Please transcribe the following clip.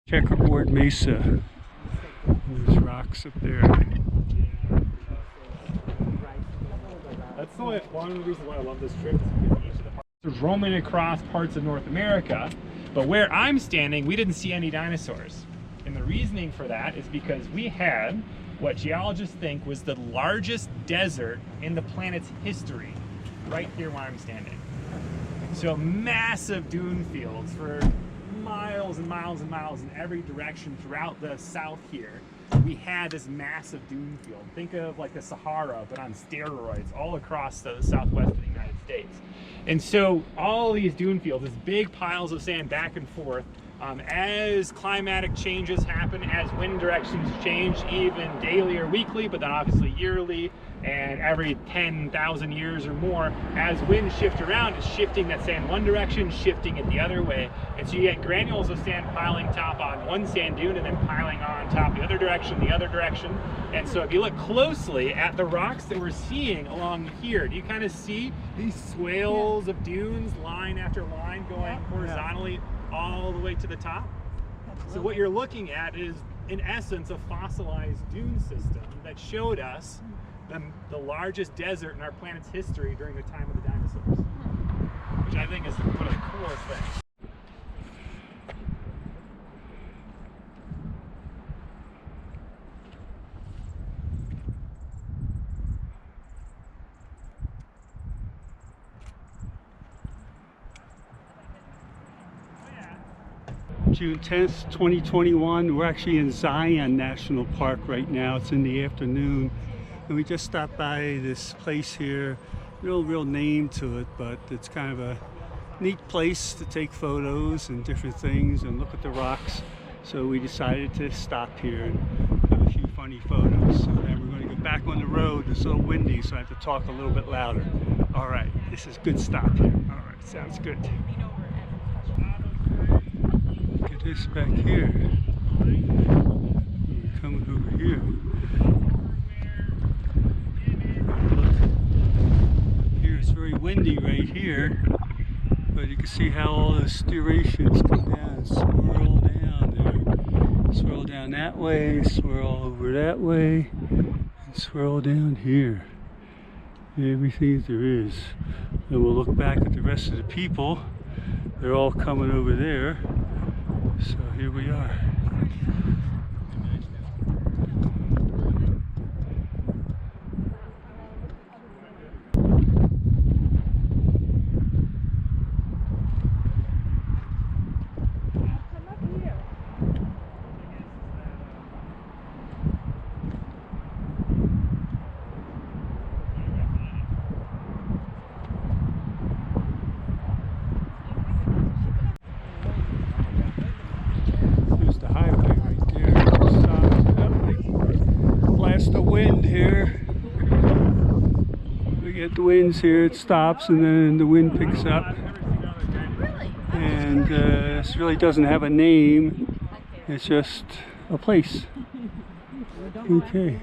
Checkerboard Mesa. There's rocks up there. That's one reason why I love this trip, is because each of the parts are roaming across parts of North America, but where I'm standing, we didn't see any dinosaurs. And the reasoning for that is because we had what geologists think was the largest desert in the planet's history, right here where I'm standing. So massive dune fields for miles and miles and miles in every direction throughout the south here. We had this massive dune field. Think of like the Sahara, but on steroids, all across the southwest of the United States. And so all these dune fields, these big piles of sand back and forth, as climatic changes happen, as wind directions change, even daily or weekly, but then obviously yearly, and every 10,000 years or more, as winds shift around, it's shifting that sand one direction, shifting it the other way. And so you get granules of sand piling top on one sand dune and then piling on top the other direction. And so if you look closely at the rocks that we're seeing along here, do you kind of see these swales of dunes, line after line, going horizontally all the way to the top? So what you're looking at is, in essence, a fossilized dune system that showed us the largest desert in our planet's history during the time of the dinosaurs, which I think is one of the coolest things. June 10th, 2021. We're actually in Zion National Park right now. It's in the afternoon. And we just stopped by this place here. No real name to it, but it's kind of a neat place to take photos and different things and look at the rocks. So we decided to stop here and have a few funny photos. So then we're going to go back on the road. It's a little windy, so I have to talk a little bit louder. All right, this is a good stop here. All right, sounds good. Look at this back here. We're coming over here. Here it's very windy right here, but you can see how all the striations come down and swirl down there. Swirl down that way, swirl over that way, and swirl down here. Everything there is. And we'll look back at the rest of the people. They're all coming over there. So here we are. The wind here, we get the winds here, it stops and then the wind picks up, and this really doesn't have a name, it's just a place. Okay.